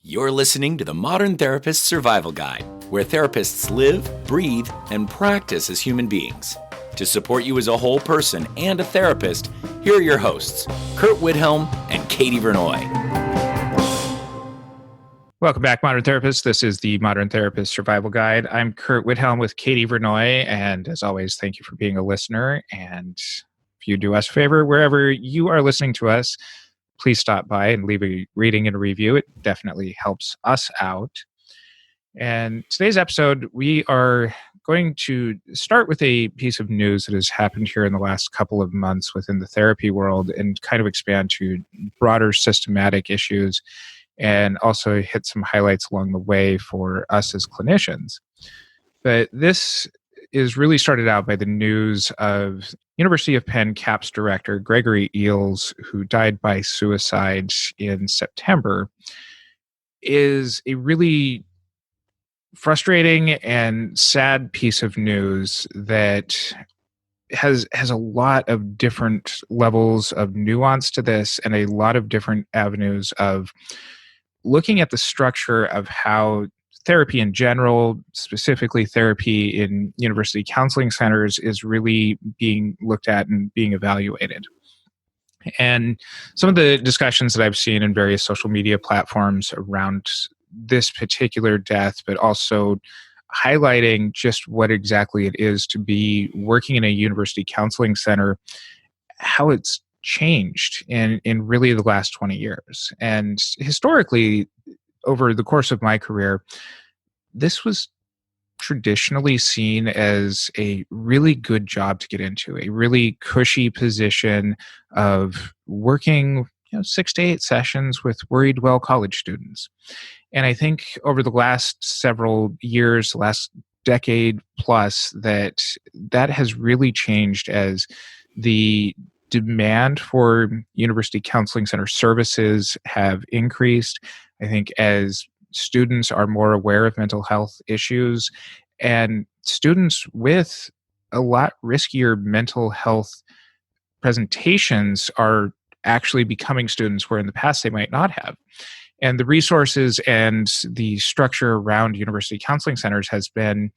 You're listening to the Modern Therapist Survival Guide, where therapists live, breathe, and practice as human beings. To support you as a whole person and a therapist, here are your hosts, Curt Widhalm and Katie Vernoy. Welcome back, Modern Therapists. This is the Modern Therapist Survival Guide. I'm Curt Widhalm with Katie Vernoy, and as always, thank you for being a listener. And if you do us a favor, wherever you are listening to us, please stop by and leave a rating and a review. It definitely helps us out. And today's episode, we are going to start with a piece of news that has happened here in the last couple of months within the therapy world and kind of expand to broader systematic issues and also hit some highlights along the way for us as clinicians. But this is really started out by the news of University of Penn CAPS director Gregory Eells, who died by suicide in September, is a really frustrating and sad piece of news that has a lot of different levels of nuance to this and a lot of different avenues of looking at the structure of how therapy in general, specifically therapy in university counseling centers, is really being looked at and being evaluated. And some of the discussions that I've seen in various social media platforms around this particular death, but also highlighting just what exactly it is to be working in a university counseling center, how it's changed in really the last 20 years. And historically, over the course of my career, this was traditionally seen as a really good job to get into, a really cushy position of working 6 to 8 sessions with worried well college students. And I think over the last several years, last decade plus, that has really changed as the demand for university counseling center services have increased. I think as students are more aware of mental health issues and students with a lot riskier mental health presentations are actually becoming students where in the past they might not have. And the resources and the structure around university counseling centers has been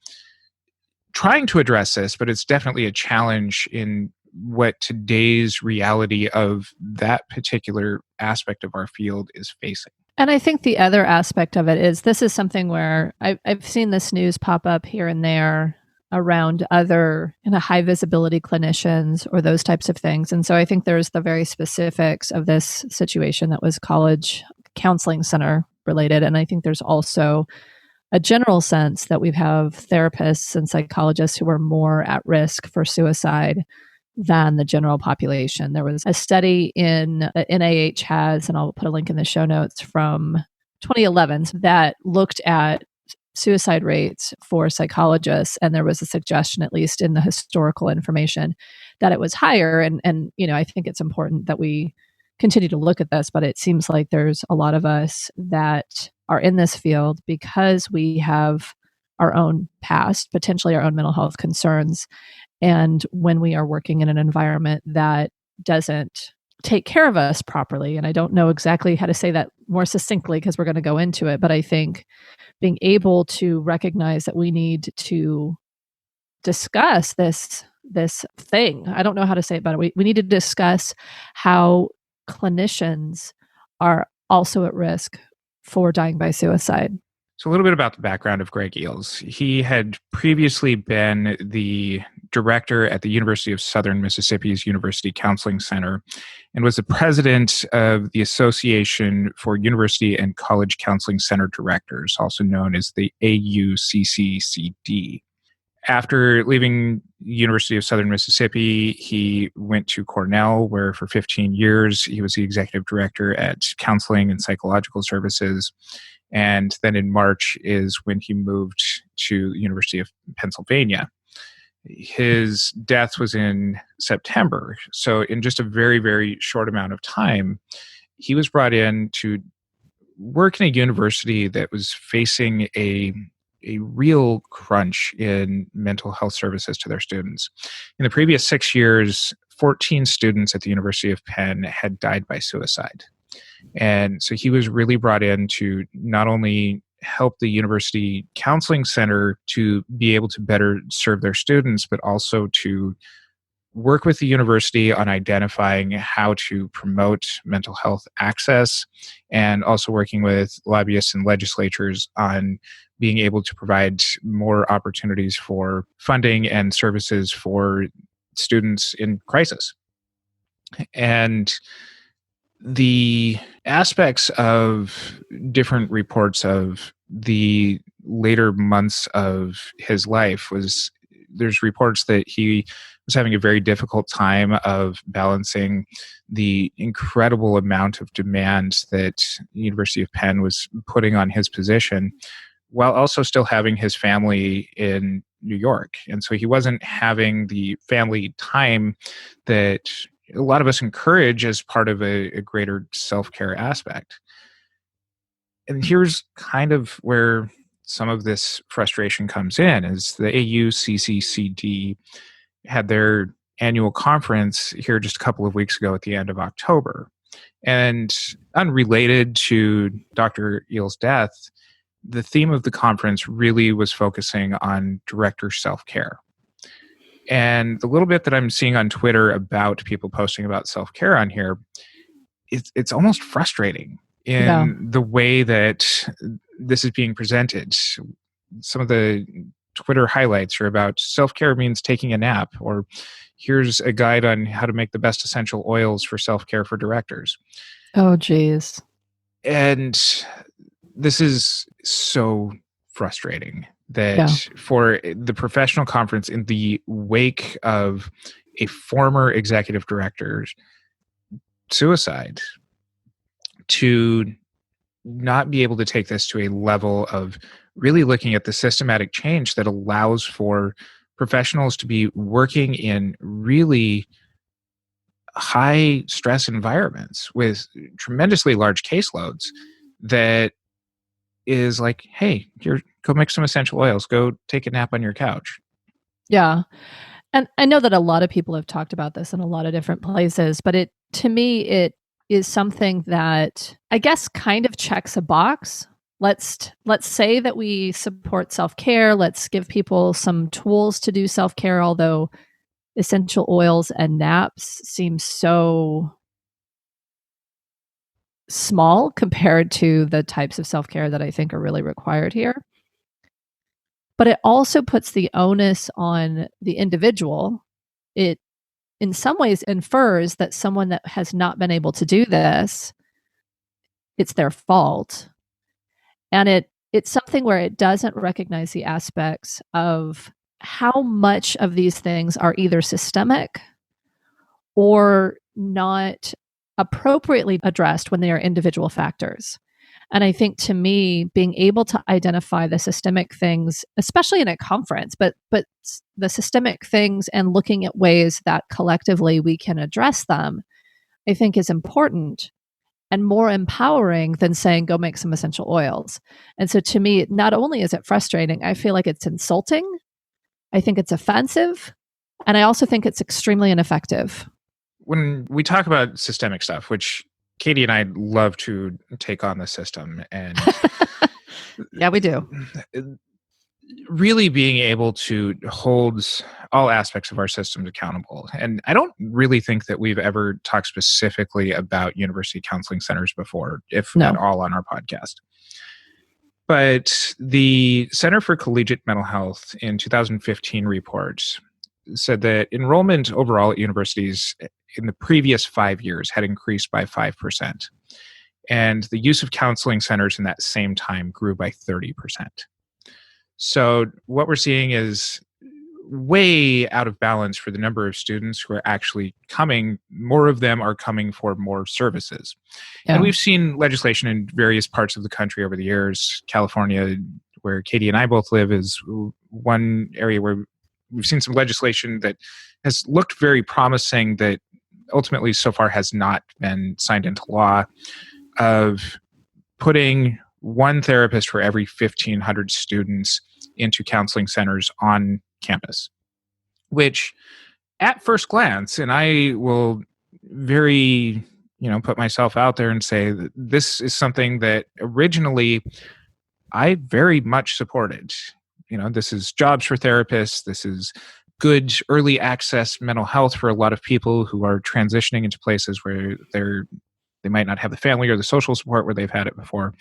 trying to address this, but it's definitely a challenge in what today's reality of that particular aspect of our field is facing. And I think the other aspect of it is this is something where I've seen this news pop up here and there around other high visibility clinicians or those types of things. And so I think there's the very specifics of this situation that was college counseling center related. And I think there's also a general sense that we have therapists and psychologists who are more at risk for suicide than the general population. There was a study that NIH has, and I'll put a link in the show notes, from 2011 that looked at suicide rates for psychologists, and there was a suggestion, at least in the historical information, that it was higher. And I think it's important that we continue to look at this, but it seems like there's a lot of us that are in this field because we have our own past, potentially our own mental health concerns. And when we are working in an environment that doesn't take care of us properly, and I don't know exactly how to say that more succinctly because we're going to go into it, but I think being able to recognize that we need to discuss this thing, I don't know how to say it better. We need to discuss how clinicians are also at risk for dying by suicide. So a little bit about the background of Greg Eells. He had previously been the director at the University of Southern Mississippi's University Counseling Center and was the president of the Association for University and College Counseling Center Directors, also known as the AUCCCD. After leaving the University of Southern Mississippi, he went to Cornell, where for 15 years he was the executive director at Counseling and Psychological Services. And then in March is when he moved to the University of Pennsylvania. His death was in September. So in just a very, very short amount of time, he was brought in to work in a university that was facing a real crunch in mental health services to their students. In the previous 6 years, 14 students at the University of Penn had died by suicide. And so he was really brought in to not only help the university counseling center to be able to better serve their students, but also to work with the university on identifying how to promote mental health access, and also working with lobbyists and legislatures on being able to provide more opportunities for funding and services for students in crisis. And the aspects of different reports of the later months of his life was, there's reports that he was having a very difficult time of balancing the incredible amount of demands that the University of Penn was putting on his position, while also still having his family in New York. And so he wasn't having the family time that a lot of us encourage as part of a greater self-care aspect. And here's kind of where some of this frustration comes in, is the AUCCCD had their annual conference here just a couple of weeks ago at the end of October. And unrelated to Dr. Eells' death, the theme of the conference really was focusing on director self-care. And the little bit that I'm seeing on Twitter about people posting about self-care on here, it's almost frustrating in the way that this is being presented. Some of the Twitter highlights are about self-care means taking a nap, or here's a guide on how to make the best essential oils for self-care for directors. Oh, geez. And this is so frustrating that for the professional conference, in the wake of a former executive director's suicide, to not be able to take this to a level of really looking at the systematic change that allows for professionals to be working in really high stress environments with tremendously large caseloads, that is like, hey, here, go make some essential oils, go take a nap on your couch. Yeah. And I know that a lot of people have talked about this in a lot of different places, but to me, it is something that I guess kind of checks a box. Let's say that we support self-care. Let's give people some tools to do self-care, although essential oils and naps seem so small compared to the types of self-care that I think are really required here. But it also puts the onus on the individual. It, in some ways, infers that someone that has not been able to do this, it's their fault. And it's something where it doesn't recognize the aspects of how much of these things are either systemic or not appropriately addressed when they are individual factors. And I think, to me, being able to identify the systemic things, especially in a conference, but the systemic things and looking at ways that collectively we can address them, I think is important and more empowering than saying, go make some essential oils. And so to me, not only is it frustrating, I feel like it's insulting. I think it's offensive. And I also think it's extremely ineffective. When we talk about systemic stuff, which Katie and I love to take on the system, and yeah, we do. Really being able to hold all aspects of our systems accountable. And I don't really think that we've ever talked specifically about university counseling centers before, if at all, on our podcast. But the Center for Collegiate Mental Health in 2015 reports said that enrollment overall at universities in the previous 5 years had increased by 5%. And the use of counseling centers in that same time grew by 30%. So what we're seeing is way out of balance for the number of students who are actually coming. More of them are coming for more services. Yeah. And we've seen legislation in various parts of the country over the years. California, where Katie and I both live, is one area where we've seen some legislation that has looked very promising that ultimately so far has not been signed into law, of putting one therapist for every 1,500 students into counseling centers on campus, which at first glance, and I will very put myself out there and say that this is something that originally I very much supported. This is jobs for therapists. This is good early access mental health for a lot of people who are transitioning into places where they might not have the family or the social support where they've had it before.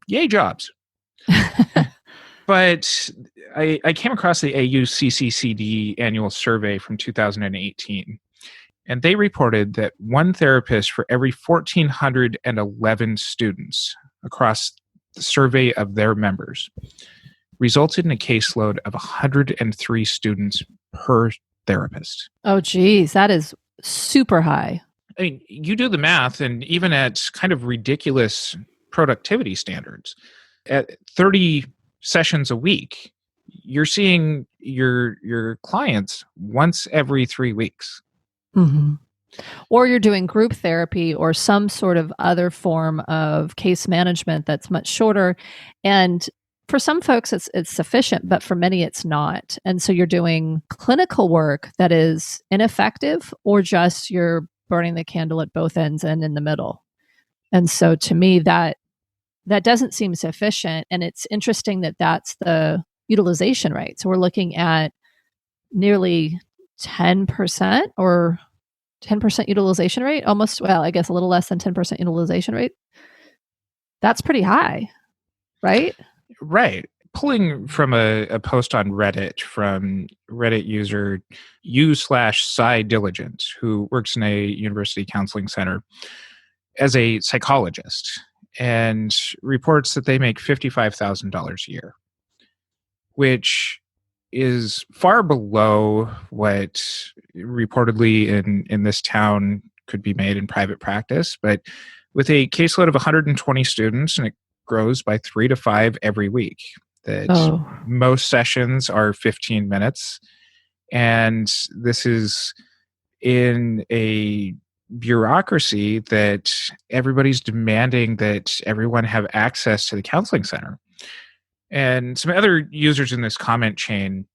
Yay, jobs. But I came across the AUCCCD annual survey from 2018, and they reported that one therapist for every 1,411 students across the survey of their members resulted in a caseload of 103 students per therapist. Oh, geez, that is super high. I mean, you do the math, and even at kind of ridiculous productivity standards, at 30 sessions a week, you're seeing your clients once every 3 weeks. Mm-hmm. Or you're doing group therapy or some sort of other form of case management that's much shorter. And for some folks, it's sufficient, but for many, it's not. And so you're doing clinical work that is ineffective, or just you're burning the candle at both ends and in the middle. And so to me, that doesn't seem sufficient. And it's interesting that that's the utilization rate. So we're looking at nearly 10% or 10% utilization rate, almost, well, I guess a little less than 10% utilization rate. That's pretty high, right? Right. Pulling from a post on Reddit from Reddit user u/Sci Diligent, who works in a university counseling center as a psychologist, and reports that they make $55,000 a year, which is far below what reportedly in this town could be made in private practice. But with a caseload of 120 students, and it grows by 3 to 5 every week, that most sessions are 15 minutes. And this is in a bureaucracy that everybody's demanding that everyone have access to the counseling center. And some other users in this comment chain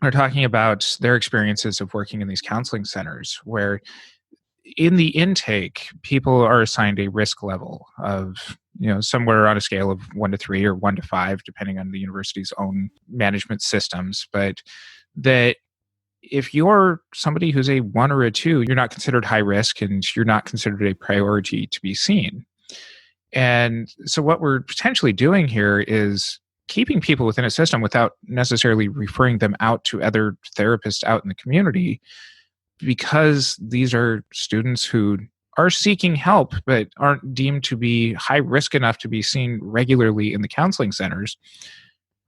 are talking about their experiences of working in these counseling centers, where in the intake, people are assigned a risk level of, somewhere on a scale of 1 to 3 or 1 to 5, depending on the university's own management systems. But that if you're somebody who's a 1 or a 2, you're not considered high risk and you're not considered a priority to be seen. And so what we're potentially doing here is keeping people within a system without necessarily referring them out to other therapists out in the community, because these are students who are seeking help but aren't deemed to be high risk enough to be seen regularly in the counseling centers,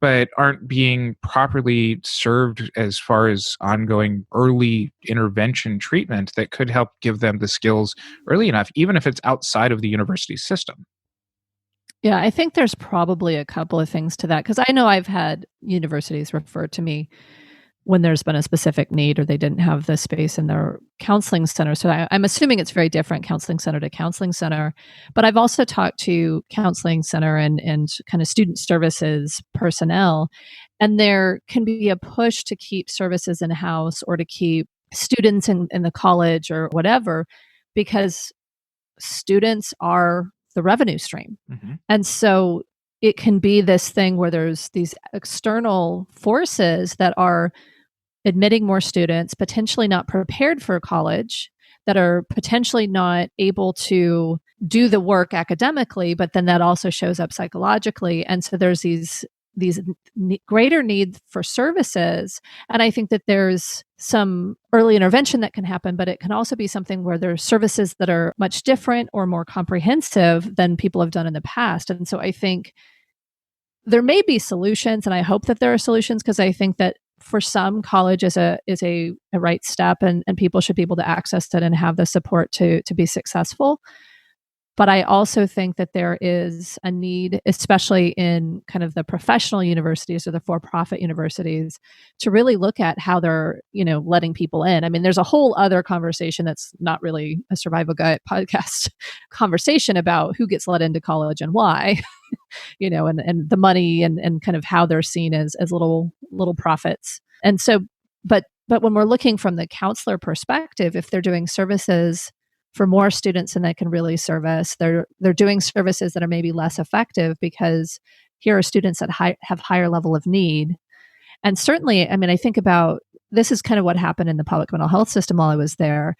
but aren't being properly served as far as ongoing early intervention treatment that could help give them the skills early enough, even if it's outside of the university system. Yeah, I think there's probably a couple of things to that, because I know I've had universities refer to me when there's been a specific need or they didn't have the space in their counseling center. So I'm assuming it's very different counseling center to counseling center. But I've also talked to counseling center and kind of student services personnel, and there can be a push to keep services in-house or to keep students in the college or whatever, because students are the revenue stream. Mm-hmm. And so it can be this thing where there's these external forces that are admitting more students, potentially not prepared for college, that are potentially not able to do the work academically, but then that also shows up psychologically. And so there's these greater need for services. And I think that there's some early intervention that can happen, but it can also be something where there's services that are much different or more comprehensive than people have done in the past. And so I think there may be solutions, and I hope that there are solutions, because I think that for some, college is a right step, and people should be able to access it and have the support to be successful. But I also think that there is a need, especially in kind of the professional universities or the for-profit universities, to really look at how they're, letting people in. I mean, there's a whole other conversation that's not really a Survival Guide podcast conversation about who gets let into college and why, and the money and kind of how they're seen as little profits. And so, but when we're looking from the counselor perspective, if they're doing services for more students than they can really service. They're doing services that are maybe less effective because here are students that have higher level of need. And certainly, I mean, I think about this is kind of what happened in the public mental health system while I was there.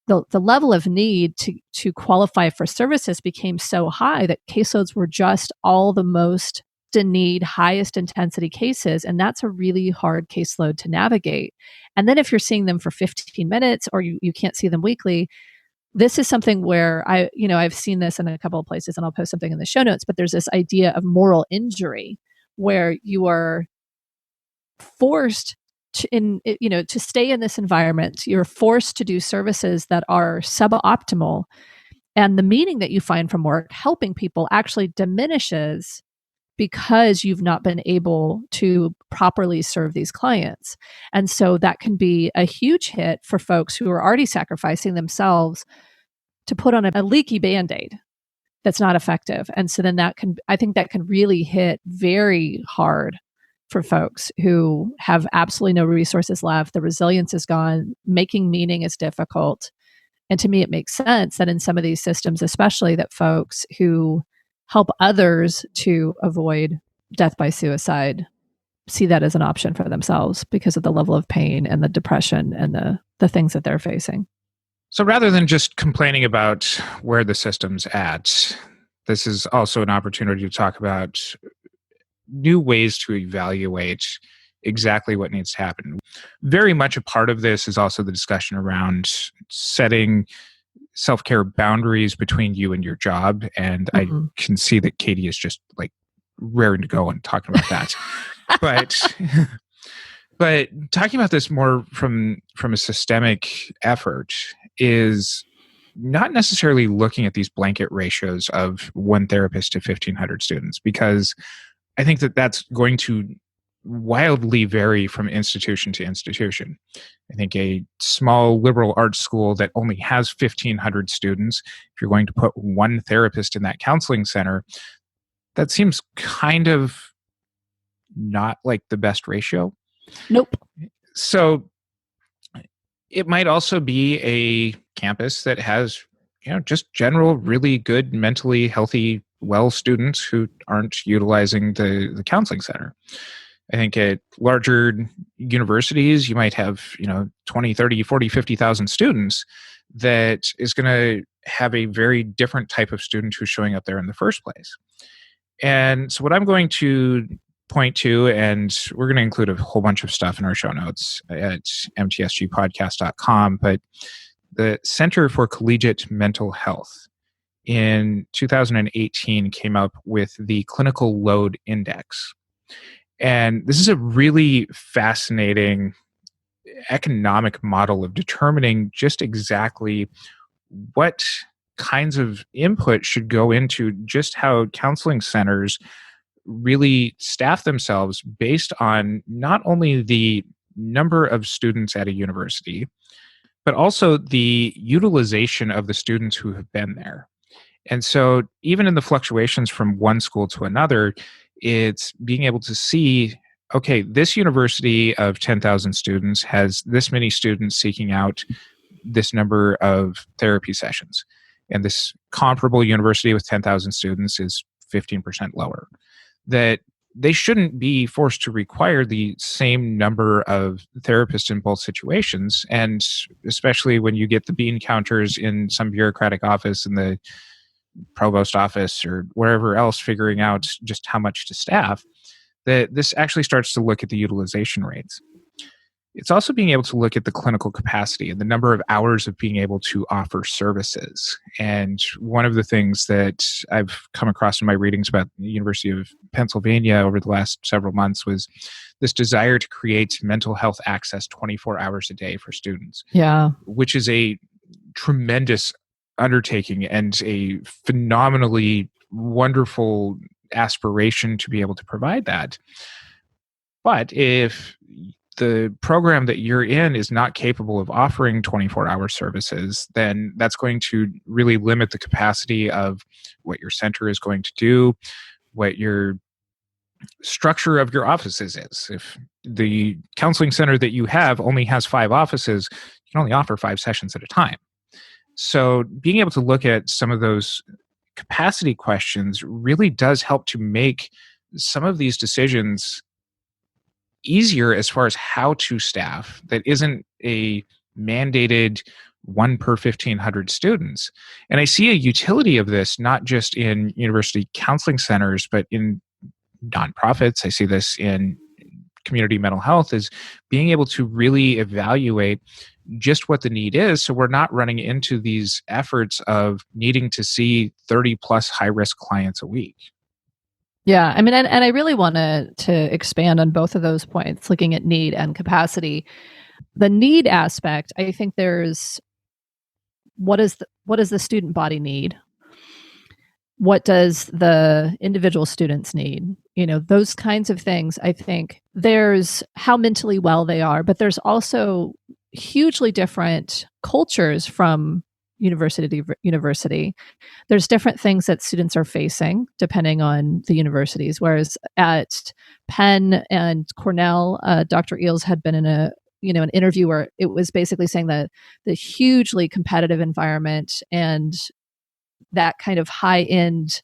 The level of need to qualify for services became so high that caseloads were just all the most in need, highest intensity cases. And that's a really hard caseload to navigate. And then if you're seeing them for 15 minutes or you can't see them weekly, this is something where I've seen this in a couple of places, and I'll post something in the show notes, but there's this idea of moral injury where you are forced to stay in this environment. You're forced to do services that are suboptimal. And the meaning that you find from work helping people actually diminishes because you've not been able to properly serve these clients. And so that can be a huge hit for folks who are already sacrificing themselves to put on a leaky Band-Aid that's not effective. And so then I think that can really hit very hard for folks who have absolutely no resources left. The resilience is gone. Making meaning is difficult. And to me, it makes sense that in some of these systems, especially that folks who help others to avoid death by suicide see that as an option for themselves because of the level of pain and the depression and the things that they're facing. So rather than just complaining about where the system's at, this is also an opportunity to talk about new ways to evaluate exactly what needs to happen. Very much a part of this is also the discussion around setting self-care boundaries between you and your job. And I can see that Katie is just like raring to go and talking about that. But talking about this more from a systemic effort is not necessarily looking at these blanket ratios of one therapist to 1,500 students, because I think that that's going to wildly vary from institution to institution. I think a small liberal arts school that only has 1,500 students, if you're going to put one therapist in that counseling center, that seems kind of not like the best ratio. Nope. So it might also be a campus that has, just general, really good, mentally healthy, well students who aren't utilizing the counseling center. I think at larger universities, you might have, 20, 30, 40, 50,000 students that is going to have a very different type of student who's showing up there in the first place. And so what I'm going to point to, and we're going to include a whole bunch of stuff in our show notes at mtsgpodcast.com, but the Center for Collegiate Mental Health in 2018 came up with the Clinical Load Index. And this is a really fascinating economic model of determining just exactly what kinds of input should go into just how counseling centers really staff themselves based on not only the number of students at a university, but also the utilization of the students who have been there. And so even in the fluctuations from one school to another, it's being able to see, okay, this university of 10,000 students has this many students seeking out this number of therapy sessions. And this comparable university with 10,000 students is 15% lower. That they shouldn't be forced to require the same number of therapists in both situations. And especially when you get the bean counters in some bureaucratic office in the provost office or wherever else figuring out just how much to staff, that this actually starts to look at the utilization rates. It's also being able to look at the clinical capacity and the number of hours of being able to offer services. And one of the things that I've come across in my readings about the University of Pennsylvania over the last several months was this desire to create mental health access 24 hours a day for students. Yeah. Which is a tremendous undertaking and a phenomenally wonderful aspiration to be able to provide that. But if the program that you're in is not capable of offering 24-hour services, then that's going to really limit the capacity of what your center is going to do, what your structure of your offices is. If the counseling center that you have only has 5 offices, you can only offer 5 sessions at a time. So being able to look at some of those capacity questions really does help to make some of these decisions easier as far as how to staff that isn't a mandated one per 1,500 students. And I see a utility of this not just in university counseling centers, but in nonprofits. I see this in community mental health, is being able to really evaluate just what the need is, so we're not running into these efforts of needing to see 30 plus high risk clients a week. Yeah, I mean, and I really want to expand on both of those points, looking at need and capacity. The need aspect, I think there's what does the student body need? What does the individual students need? Those kinds of things. I think there's how mentally well they are, but there's also hugely different cultures from university to university. There's different things that students are facing depending on the universities. Whereas at Penn and Cornell, Dr. Eells had been in an interview where it was basically saying that the hugely competitive environment and that kind of high-end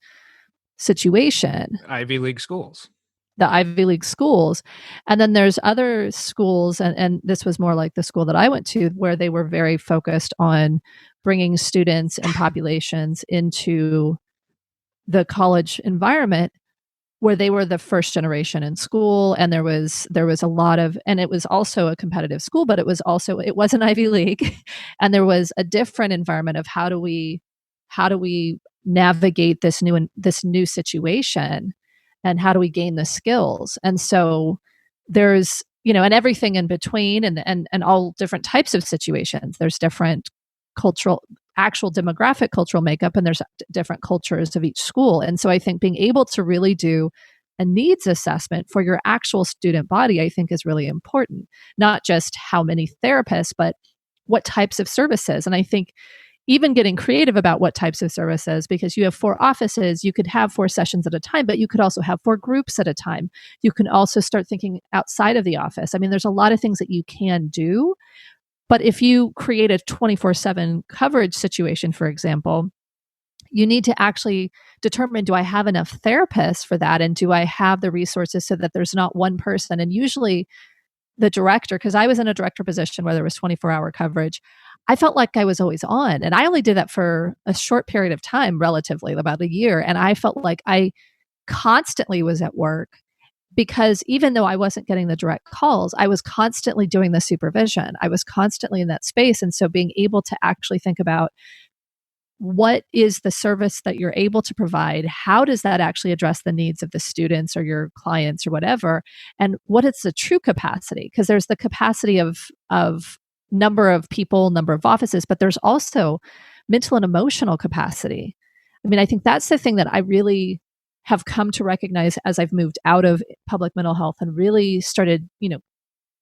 situation. Ivy League schools. The Ivy League schools. And then there's other schools, and this was more like the school that I went to, where they were very focused on bringing students and populations into the college environment where they were the first generation in school. And there was a lot of, and it was also a competitive school, but it was an Ivy League. And there was a different environment of how do we navigate this new situation, and how do we gain the skills? And so there's, and everything in between, and all different types of situations. There's different actual demographic cultural makeup, and there's different cultures of each school. And so I think being able to really do a needs assessment for your actual student body, I think, is really important. Not just how many therapists, but what types of services. And I think even getting creative about what types of services, because you have 4 offices, you could have 4 sessions at a time, but you could also have 4 groups at a time. You can also start thinking outside of the office. I mean, there's a lot of things that you can do, but if you create a 24/7 coverage situation, for example, you need to actually determine, do I have enough therapists for that? And do I have the resources so that there's not one person? And usually the director, because I was in a director position where there was 24-hour coverage, I felt like I was always on. And I only did that for a short period of time, relatively, about a year. And I felt like I constantly was at work, because even though I wasn't getting the direct calls, I was constantly doing the supervision. I was constantly in that space. And so being able to actually think about, what is the service that you're able to provide? How does that actually address the needs of the students or your clients or whatever? And what is the true capacity? Because there's the capacity of number of people, number of offices, but there's also mental and emotional capacity. I mean, I think that's the thing that I really have come to recognize as I've moved out of public mental health and really started,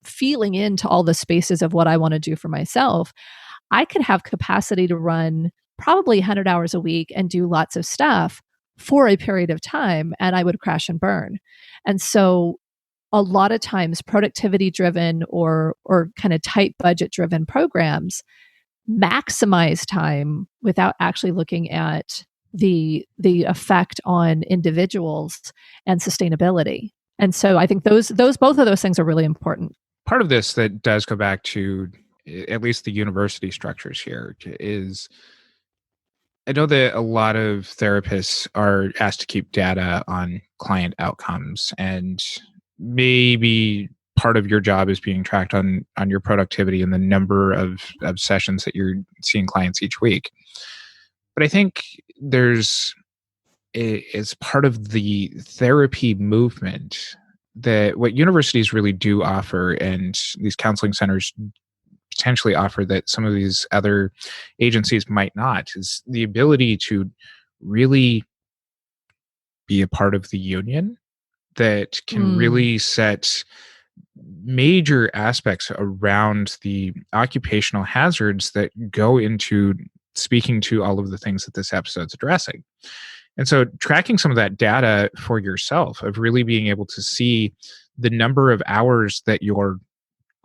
feeling into all the spaces of what I want to do for myself. I could have capacity to run probably 100 hours a week and do lots of stuff for a period of time, and I would crash and burn. And so a lot of times productivity driven or kind of tight budget driven programs maximize time without actually looking at the effect on individuals and sustainability. And so I think both of those things are really important. Part of this that does go back to at least the university structures here is, I know that a lot of therapists are asked to keep data on client outcomes, and maybe part of your job is being tracked on your productivity and the number of sessions that you're seeing clients each week. But I think there's, as part of the therapy movement, that what universities really do offer, and these counseling centers potentially offer that some of these other agencies might not, is the ability to really be a part of the union that can really set major aspects around the occupational hazards that go into speaking to all of the things that this episode's addressing. And so tracking some of that data for yourself, of really being able to see the number of hours that you're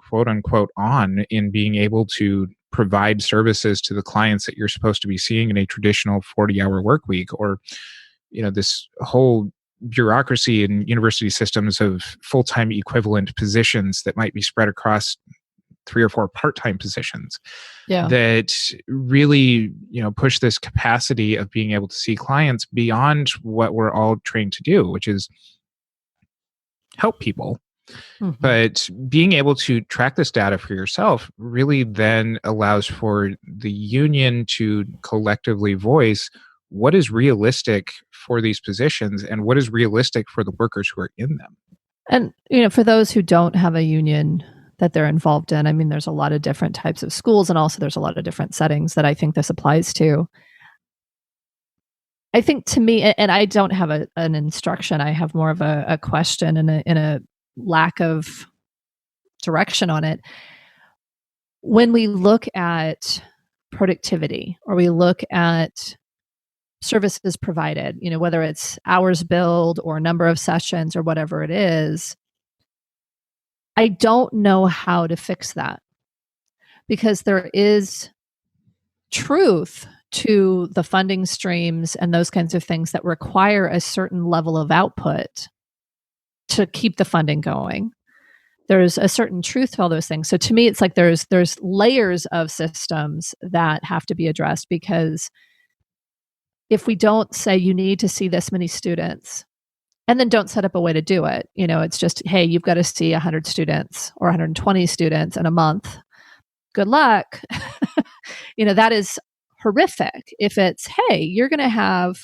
quote unquote on in being able to provide services to the clients that you're supposed to be seeing in a traditional 40-hour work week, or this whole bureaucracy in university systems of full-time equivalent positions that might be spread across 3 or 4 part-time positions that really, push this capacity of being able to see clients beyond what we're all trained to do, which is help people. Mhm. But being able to track this data for yourself really then allows for the union to collectively voice what is realistic for these positions and what is realistic for the workers who are in them. And, for those who don't have a union that they're involved in, I mean, there's a lot of different types of schools, and also there's a lot of different settings that I think this applies to. I think to me, and I don't have an instruction, I have more of a question and a lack of direction on it. When we look at productivity, or we look at services provided, whether it's hours billed or number of sessions or whatever it is, I don't know how to fix that, because there is truth to the funding streams and those kinds of things that require a certain level of output to keep the funding going. There's a certain truth to all those things. So to me, it's like there's layers of systems that have to be addressed, because if we don't say you need to see this many students and then don't set up a way to do it, it's just, hey, you've got to see 100 students or 120 students in a month. Good luck. That is horrific. If it's, hey, you're going to have,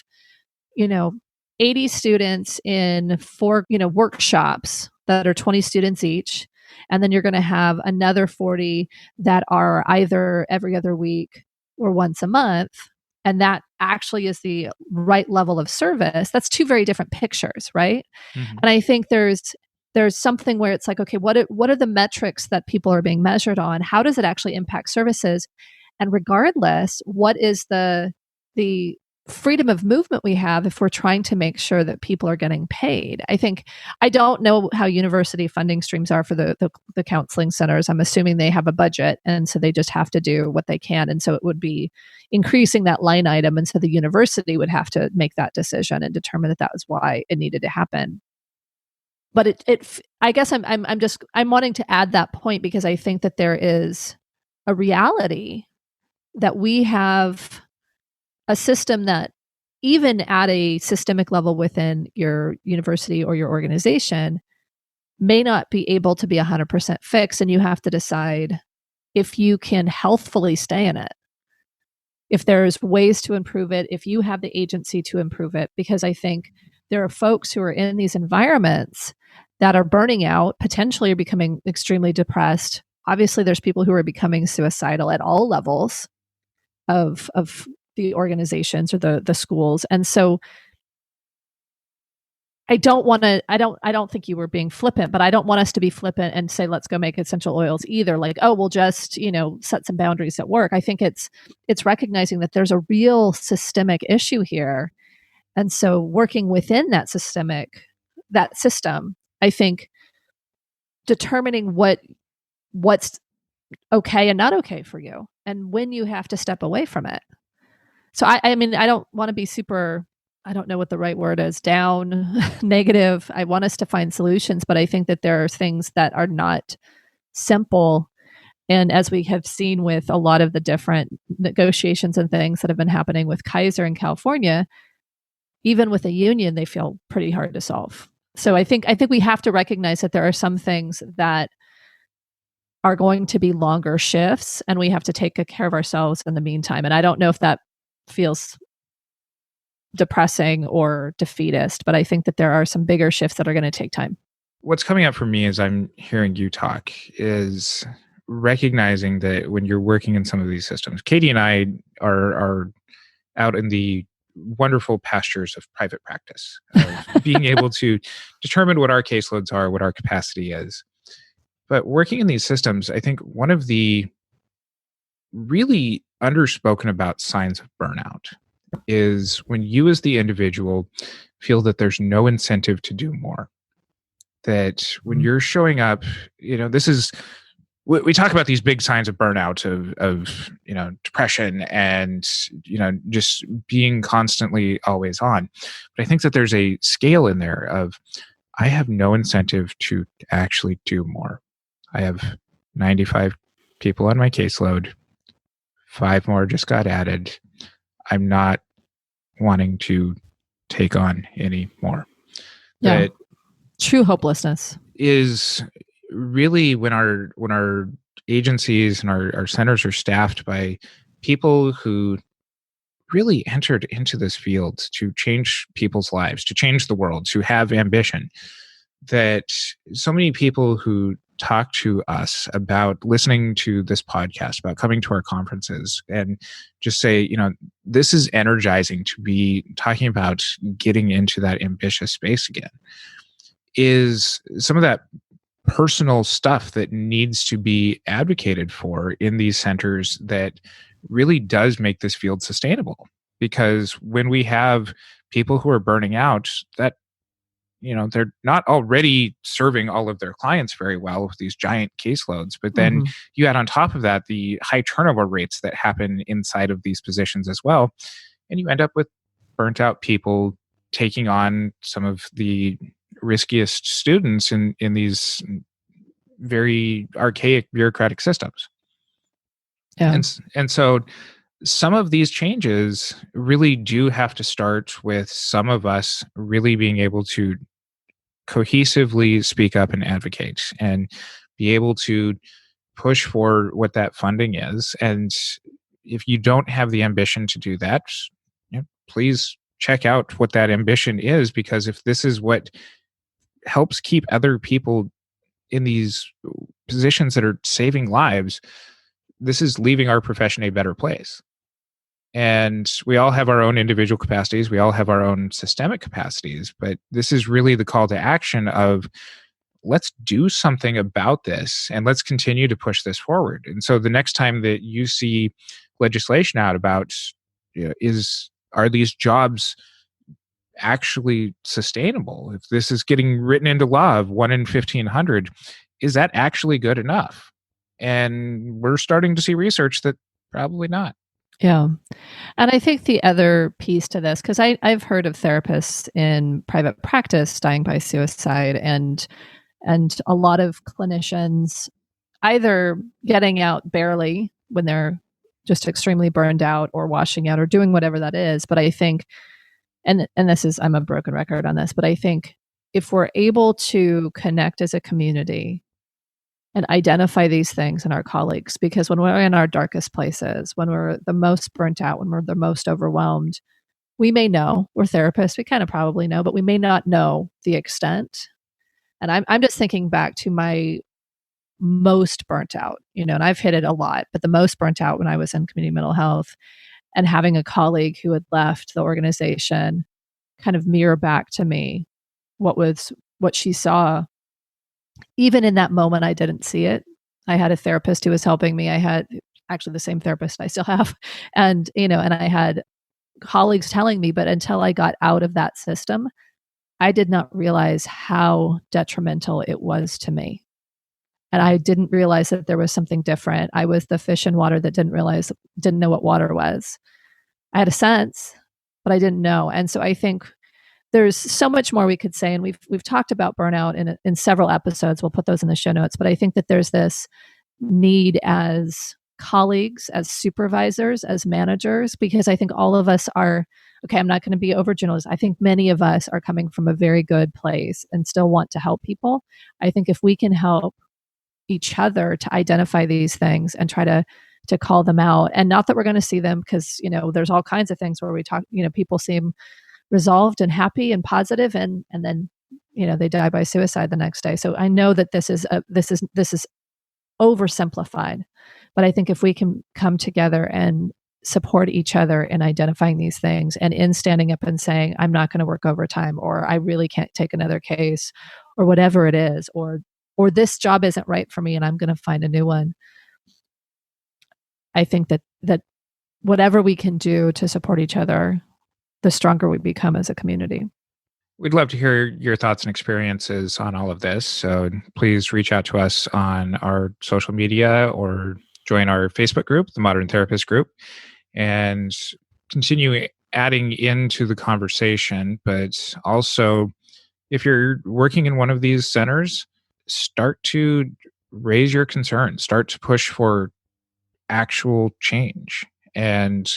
80 students in 4, workshops that are 20 students each, and then you're going to have another 40 that are either every other week or once a month, and that actually is the right level of service. That's 2 very different pictures, right? Mm-hmm. And I think there's something where it's like, okay, what are the metrics that people are being measured on? How does it actually impact services? And regardless, what is the freedom of movement we have if we're trying to make sure that people are getting paid? I don't know how university funding streams are for the counseling centers. I'm assuming they have a budget, and so they just have to do what they can. And so it would be increasing that line item. And so the university would have to make that decision and determine that was why it needed to happen. But I guess I'm wanting to add that point, because I think that there is a reality that we have a system that, even at a systemic level within your university or your organization, may not be able to be 100% fixed. And you have to decide if you can healthfully stay in it, if there's ways to improve it, if you have the agency to improve it. Because I think there are folks who are in these environments that are burning out, potentially are becoming extremely depressed. Obviously, there's people who are becoming suicidal at all levels of the organizations or the schools. And so I don't think you were being flippant, but I don't want us to be flippant and say, let's go make essential oils either. Like, oh, we'll just, set some boundaries at work. I think it's recognizing that there's a real systemic issue here. And so working within that system, I think determining what's okay and not okay for you, and when you have to step away from it. So I mean, I don't want to be super, I don't know what the right word is, down, negative. I want us to find solutions, but I think that there are things that are not simple. And as we have seen with a lot of the different negotiations and things that have been happening with Kaiser in California, even with a union, they feel pretty hard to solve. So I think we have to recognize that there are some things that are going to be longer shifts, and we have to take care of ourselves in the meantime. And I don't know if that feels depressing or defeatist, but I think that there are some bigger shifts that are going to take time. What's coming up for me as I'm hearing you talk is recognizing that when you're working in some of these systems, Katie and I are out in the wonderful pastures of private practice, of being able to determine what our caseloads are, what our capacity is. But working in these systems, I think one of the really underspoken about signs of burnout is when you as the individual feel that there's no incentive to do more. That when you're showing up, this is we talk about these big signs of burnout of depression and just being constantly always on. But I think that there's a scale in there of I have no incentive to actually do more. I have 95 people on my caseload. 5 more just got added. I'm not wanting to take on any more. Yeah. That True hopelessness is really when our agencies and our centers are staffed by people who really entered into this field to change people's lives, to change the world, to have ambition. That so many people who talk to us about listening to this podcast, about coming to our conferences, and just say, this is energizing to be talking about getting into that ambitious space again, is some of that personal stuff that needs to be advocated for in these centers that really does make this field sustainable. Because when we have people who are burning out, that they're not already serving all of their clients very well with these giant caseloads, but then you add on top of that the high turnover rates that happen inside of these positions as well, and you end up with burnt out people taking on some of the riskiest students in these very archaic bureaucratic systems. Yeah. And so some of these changes really do have to start with some of us really being able to cohesively speak up and advocate and be able to push for what that funding is. And if you don't have the ambition to do that, please check out what that ambition is, because if this is what helps keep other people in these positions that are saving lives, this is leaving our profession a better place. And we all have our own individual capacities. We all have our own systemic capacities, but this is really the call to action of let's do something about this and let's continue to push this forward. And so the next time that you see legislation out about, are these jobs actually sustainable? If this is getting written into law of 1 in 1,500, is that actually good enough? And we're starting to see research that probably not. Yeah. And I think the other piece to this, because I've heard of therapists in private practice dying by suicide, and a lot of clinicians either getting out barely when they're just extremely burned out, or washing out, or doing whatever that is. But I think, and this is, I'm a broken record on this, but I think if we're able to connect as a community and identify these things in our colleagues, because when we're in our darkest places, when we're the most burnt out, when we're the most overwhelmed, we may know, we're therapists, we kind of probably know, but we may not know the extent. And I'm just thinking back to my most burnt out, and I've hit it a lot, but the most burnt out when I was in community mental health, and having a colleague who had left the organization kind of mirror back to me what she saw. Even in that moment, I didn't see it. I had a therapist who was helping me. I had actually the same therapist I still have. And, and I had colleagues telling me, but until I got out of that system, I did not realize how detrimental it was to me. And I didn't realize that there was something different. I was the fish in water that didn't know what water was. I had a sense, but I didn't know. And so I think there's so much more we could say, and we've talked about burnout in several episodes. We'll put those in the show notes. But I think that there's this need as colleagues, as supervisors, as managers, because I think all of us are, okay, I'm not going to be overgeneralized. I think many of us are coming from a very good place and still want to help people. I think if we can help each other to identify these things and try to call them out, and not that we're going to see them, because there's all kinds of things where we talk, people seem resolved and happy and positive, and then they die by suicide the next day. So I know that this is oversimplified, but I think if we can come together and support each other in identifying these things, and in standing up and saying, I'm not going to work overtime, or I really can't take another case, or whatever it is, or this job isn't right for me and I'm going to find a new one. I think that whatever we can do to support each other, the stronger we become as a community. We'd love to hear your thoughts and experiences on all of this. So please reach out to us on our social media or join our Facebook group, the Modern Therapist Group, and continue adding into the conversation. But also, if you're working in one of these centers, start to raise your concerns, start to push for actual change. And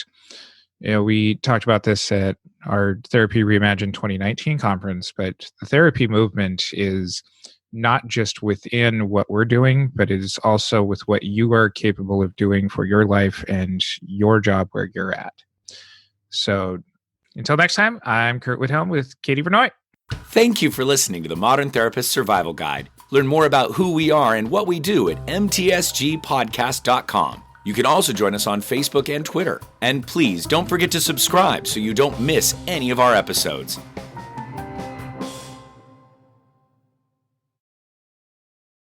we talked about this at our Therapy Reimagine 2019 conference, but the therapy movement is not just within what we're doing, but it is also with what you are capable of doing for your life and your job where you're at. So until next time, I'm Curt Widhalm with Katie Vernoy. Thank you for listening to the Modern Therapist Survival Guide. Learn more about who we are and what we do at mtsgpodcast.com. You can also join us on Facebook and Twitter. And please don't forget to subscribe so you don't miss any of our episodes.